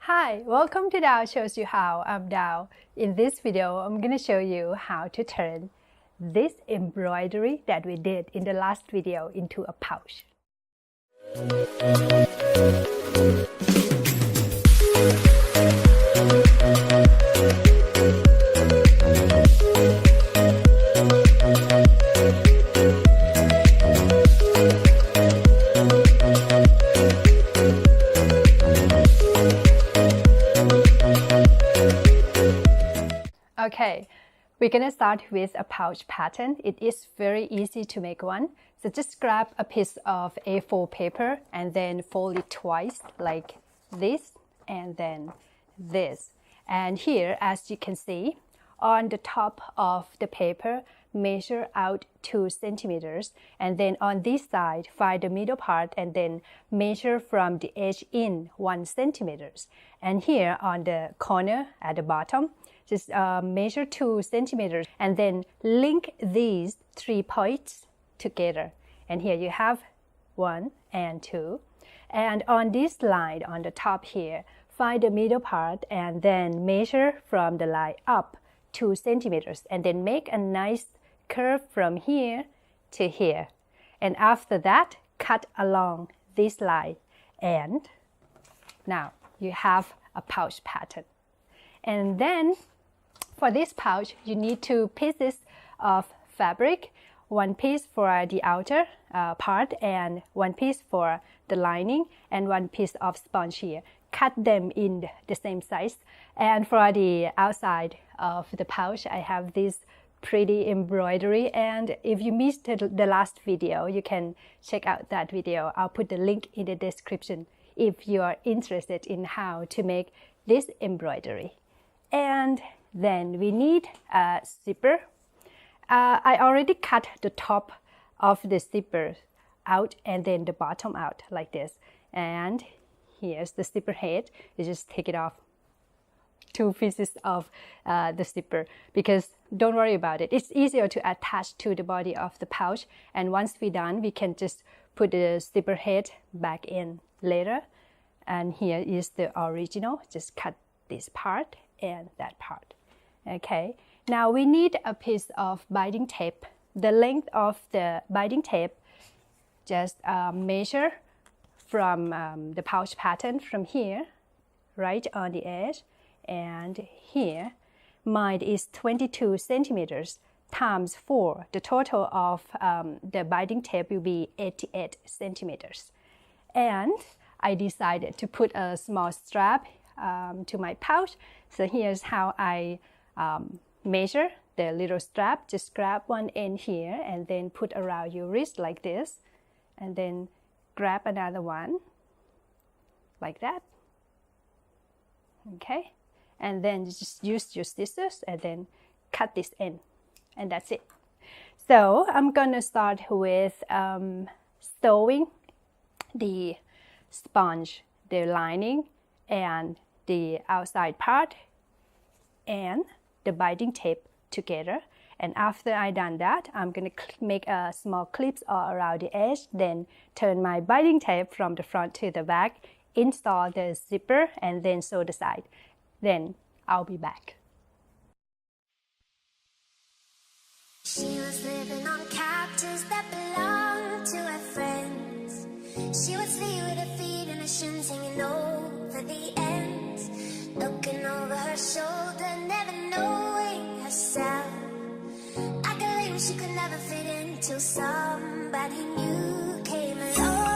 Hi, welcome to Dao Shows You How. I'm Dao. In this video, I'm going to show you how to turn this embroidery that we did in the last video into a pouch. Okay, we're going to start with a pouch pattern. It is very easy to make one. So just grab a piece of A4 paper and then fold it twice like this and then this. And here, as you can see, on the top of the paper, measure out 2 centimeters. And then on this side, find the middle part and then measure from the edge in 1 centimeters. And here on the corner at the bottom, just measure 2 centimeters and then link these 3 points together. And here you have 1 and 2. And on this line on the top here, find the middle part and then measure from the line up 2 centimeters and then make a nice curve from here to here. And after that, cut along this line. And now you have a pouch pattern. And then for this pouch, you need 2 pieces of fabric, 1 piece for the outer part and 1 piece for the lining and 1 piece of sponge here. Cut them in the same size. And for the outside of the pouch, I have this pretty embroidery. And if you missed the last video, you can check out that video. I'll put the link in the description if you are interested in how to make this embroidery. And then we need a zipper. I already cut the top of the zipper out and then the bottom out like this. And here's the zipper head. You just take it off. 2 pieces of the zipper, because don't worry about it. It's easier to attach to the body of the pouch. And once we're done, we can just put the zipper head back in later. And here is the original. Just cut this part and that part. Okay, now we need a piece of binding tape. The length of the binding tape, just measure from the pouch pattern from here, right on the edge, and here. Mine is 22 centimeters times 4. The total of the binding tape will be 88 centimeters. And I decided to put a small strap to my pouch. So here's how I measure the little strap. Just grab one end here and then put around your wrist like this. And then grab another one like that. Okay. And then just use your scissors and then cut this end. And that's it. So I'm going to start with sewing the sponge, the lining, and the outside part and the binding tape together. And after I done that, I'm going to make a small clips all around the edge, then turn my binding tape from the front to the back, install the zipper, and then sew the side. Then I'll be back. She was living on couches that belonged to her friends. She would sleep with her feet in her shoes hanging over the ends, looking over her shoulder, never knowing herself. I believe she could never fit into somebody new came along.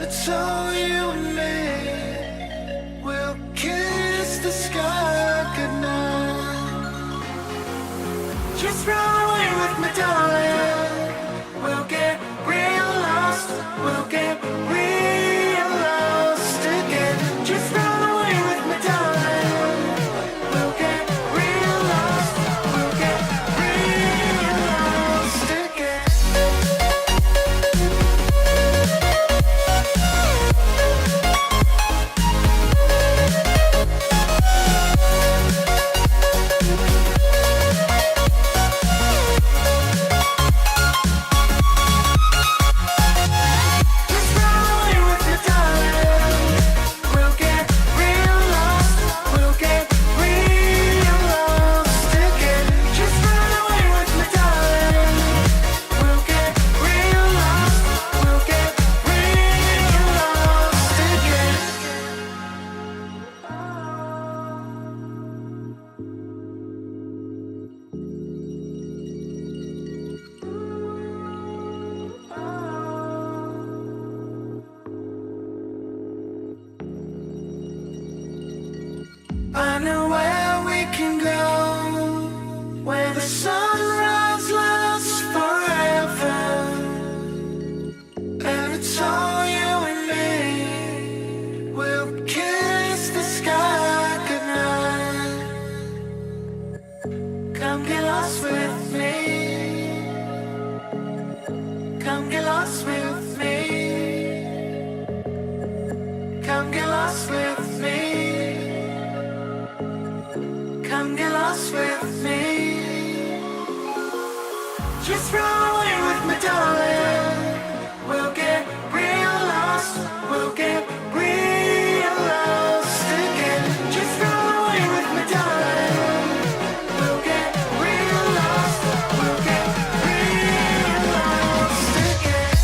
it's all you and me. We'll kiss the sky goodnight. Just run away with me, darling. We'll get real lost. We'll get real lost again. Just run away with me, darling. We'll get real lost. We'll get real lost again. I know where we can go, where the sunrise lasts forever, and it's all you and me. We'll kiss the sky goodnight. Come get lost with me. Come get lost with me. Come get lost with me. Come get lost with me. Just run away with me, darling. We'll get real lost. We'll get real lost again. Just run away with me, darling. We'll get real lost. We'll get real lost again.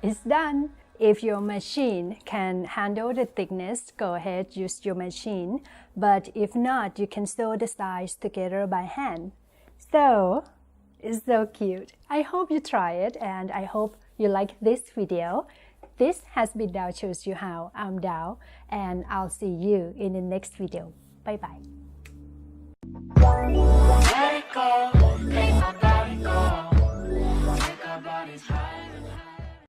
It's done. If your machine can handle the thickness, go ahead, use your machine. But if not, you can sew the sides together by hand. So, it's so cute. I hope you try it and I hope you like this video. This has been Dao Shows You How. I'm Dao and I'll see you in the next video. Bye bye. Let it go.